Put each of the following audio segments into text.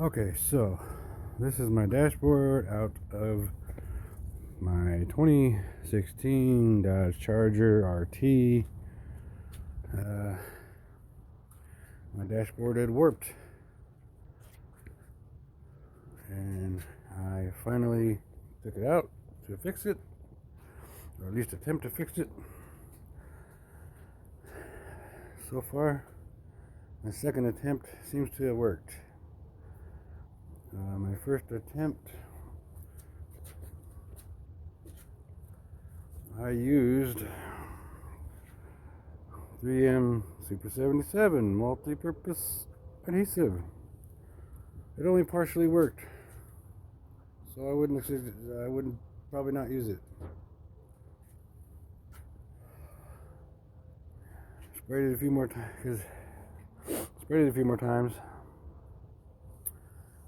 Okay, so this is my dashboard out of my 2016 Dodge Charger RT. My dashboard had warped, and I finally took it out to fix it, or at least attempt to fix it. So far, my second attempt seems to have worked. My first attempt, I used 3M Super 77 multi-purpose adhesive. It only partially worked, so I wouldn't probably not use it. Sprayed it a few more times,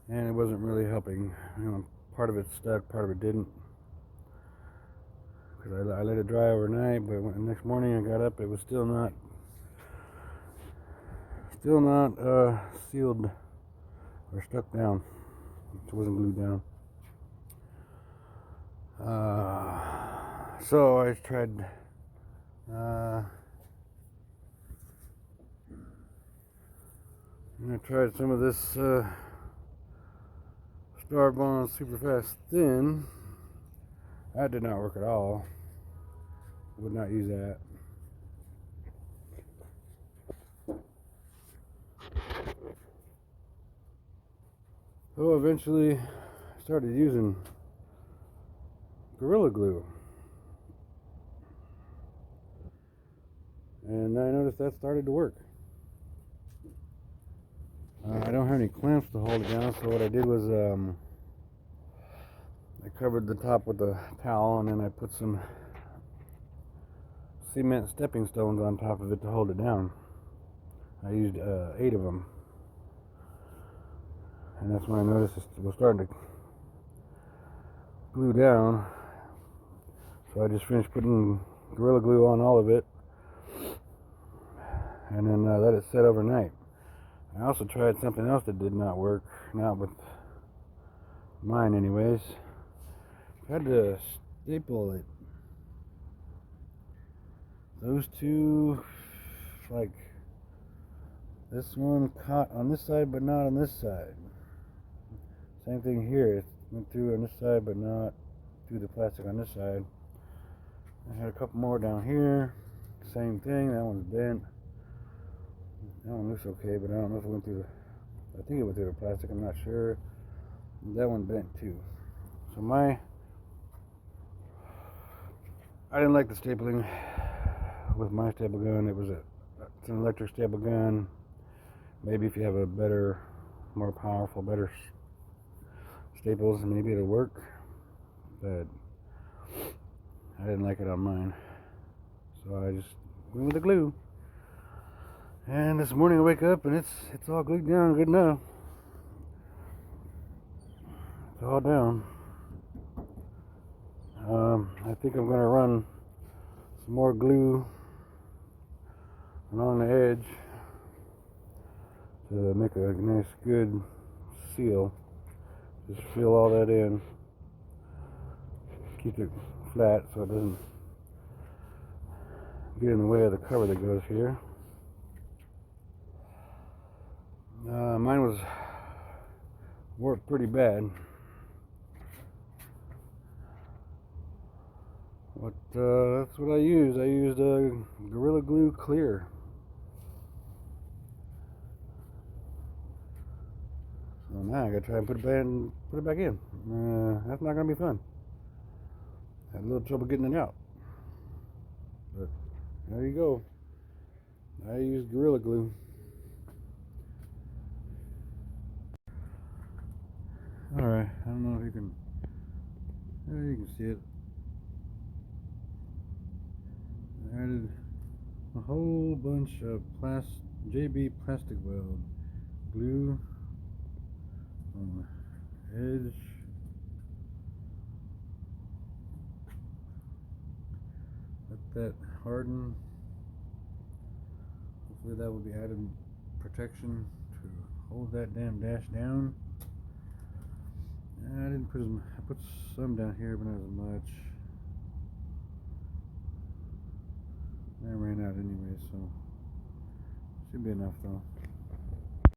and it wasn't really helping. Part of it stuck, part of it didn't. Because I let it dry overnight, but the next morning I got up, it was still not sealed or stuck down. It wasn't glued down. So I tried. I tried some of this Starbond Super Fast Thin. That did not work at all. Would not use that. So eventually I started using Gorilla Glue. And I noticed that started to work. I don't have any clamps to hold it down, so what I did was I covered the top with a towel, and then I put some cement stepping stones on top of it to hold it down. I used 8 of them, and that's when I noticed it was starting to glue down. So I just finished putting Gorilla Glue on all of it, and then let it set overnight. I also tried something else that did not work, not with mine anyways. I had to staple it. Those two, like this one caught on this side but not on this side. Same thing here, it went through on this side but not through the plastic on this side. I had a couple more down here, same thing, that one's bent. That one looks okay, but I don't know if it went through I think it went through the plastic, I'm not sure. That one bent too. So I didn't like the stapling with my staple gun. It's an electric staple gun. Maybe if you have a better, more powerful, better staples, maybe it'll work. But I didn't like it on mine. So I just went with the glue. And this morning I wake up and it's all glued down good enough. It's all down. I think I'm gonna run some more glue along the edge to make a nice good seal. Just fill all that in. Keep it flat so it doesn't get in the way of the cover that goes here. Mine was warped pretty bad. That's what I used. I used Gorilla Glue Clear. So now I gotta try and put it back in. That's not gonna be fun. I had a little trouble getting it out. But there you go. I used Gorilla Glue. Alright, I don't know if you can. There you can see it. I added a whole bunch of JB plastic weld glue on the edge. Let that harden. Hopefully that will be added protection to hold that damn dash down. I put some down here, but not as much. I ran out anyway, so should be enough though.